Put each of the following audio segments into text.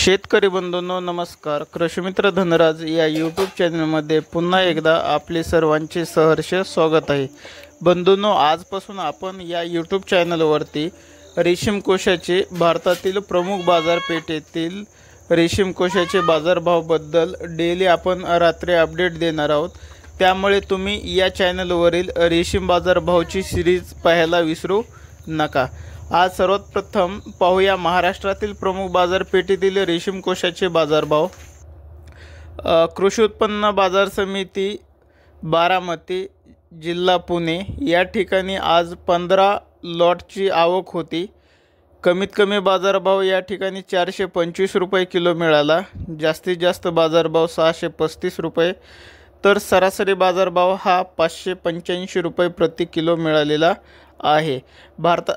शेतकरी बंधूंनो नमस्कार। कृषीमित्र धनराज या यूट्यूब चॅनलमध्ये पुन्हा एकदा आपले सर्वांचे सहर्ष स्वागत आहे। बंधूंनो, आजपासून आपण या यूट्यूब चॅनलवरती रेशीम कोशाचे भारतातील प्रमुख बाजारपेठेतील रेशीम कोशाचे बाजारभावाबद्दल डेली आपण रात्री अपडेट देणार आहोत। त्यामुळे तुम्ही या चॅनलवरील रेशीम बाजारभावाची सिरीज पाहायला विसरू नका। आज सर्वात प्रथम पाहूया महाराष्ट्रातील प्रमुख बाजारपेठेतील रेशीम कोशाचे बाजारभाव। कृषी उत्पन्न बाजार समिती बारामती जिल्हा पुणे या ठिकाणी आज 15 लॉटची आवक होती। कमीत कमी बाजारभाव या ठिकाणी 425 रुपये किलो मिळाला। जास्तीत जास्त बाजारभाव 635 रुपये, तर सरासरी बाजारभाव हा 585 रुपये प्रति किलो मिळालेला आहे।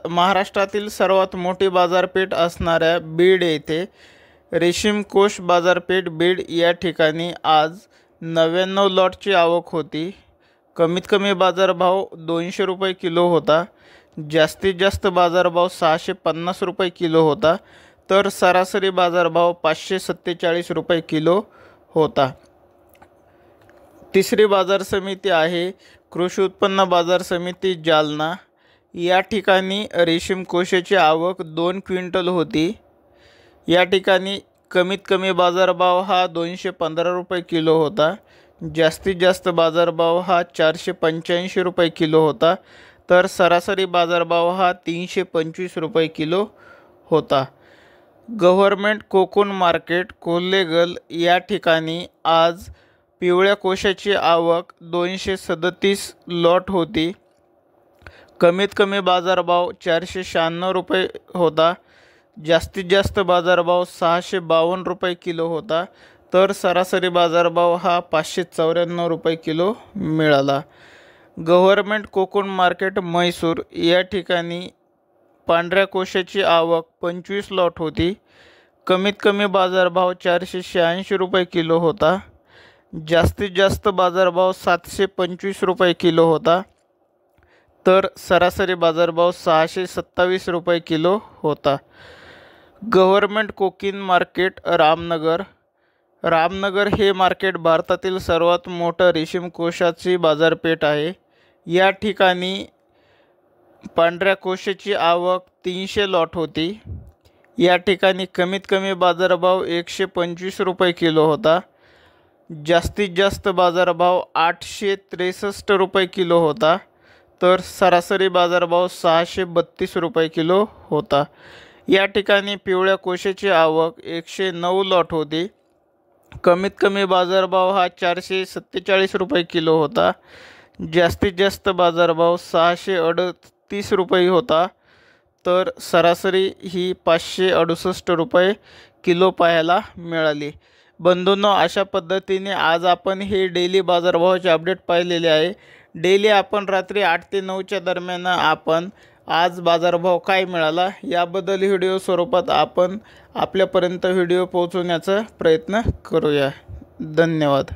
महाराष्ट्रातील सर्वात मोठी बाजारपेठ असणाऱ्या बीड येथे रेशीम कोश बाजारपेठ बीड या ठिकाणी आज 99 लॉटची आवक होती। कमीत कमी बाजारभाव 200 रुपये किलो होता। जास्तीत जास्त बाजारभाव 650 रुपये किलो होता, तर सरासरी बाजारभाव 547 रुपये किलो होता। तिसरी बाजार समिती आहे कृषी उत्पन्न बाजार समिती जालना। या ठिकाणी रेशीम कोशाची आवक 2 क्विंटल होती। या ठिकाणी कमीत कमी बाजारभाव हा 215 रुपये किलो होता। जास्तीत जास्त बाजारभाव हा 485 रुपये किलो होता, तर सरासरी बाजारभाव हा 325 रुपये किलो होता। गव्हर्नमेंट कोकून मार्केट कोल्हेगल या ठिकाणी आज पिवळ्या कोशाची आवक 237 लॉट होती। कमीत कमी बाजारभाव 496 रुपये होता। जास्तीत जास्त बाजारभाव 652 रुपये किलो होता, तर सरासरी बाजारभाव हा 594 रुपये किलो मिळाला। गव्हर्नमेंट कोकून मार्केट म्हैसूर या ठिकाणी पांढऱ्या कोशाची आवक 25 लॉट होती। कमीत कमी बाजारभाव 486 रुपये किलो होता। जास्तीत जास्त बाजारभाव 725 रुपये किलो होता, तर सरासरी बाजारभाव 627 रुपये किलो होता। गव्हर्नमेंट कोकीन मार्केट रामनगर हे मार्केट भारतातील सर्वात मोठं रेशीम कोशाची बाजारपेठ आहे। या ठिकाणी पांढऱ्या कोशाची आवक 300 लॉट होती। या ठिकाणी कमीत कमी बाजारभाव 125 रुपये किलो होता। जास्तीत जास्त बाजारभाव 863 रुपये किलो होता, तर सरासरी बाजारभाव 632 रुपये किलो होता। या ठिकाणी पिवळ्या कोशाची आवक 109 लॉट होती। कमीत कमी बाजारभाव हा 447 रुपये किलो होता। जास्तीत जास्त बाजारभाव 638 रुपये होता, तर सरासरी ही 568 रुपये किलो पाहायला मिळाली। बंधूंनो, अशा पद्धतीने आज आपण हे डेली बाजारभावाचे अपडेट पाहिलेले आहे। डेली आपण रात्री 8 ते 9च्या दरम्यान आपण आज बाजारभाव काय मिळाला याबद्दल व्हिडिओ स्वरूपात आपण आपल्यापर्यंत व्हिडिओ पोहोचवण्याचा प्रयत्न करूया। धन्यवाद।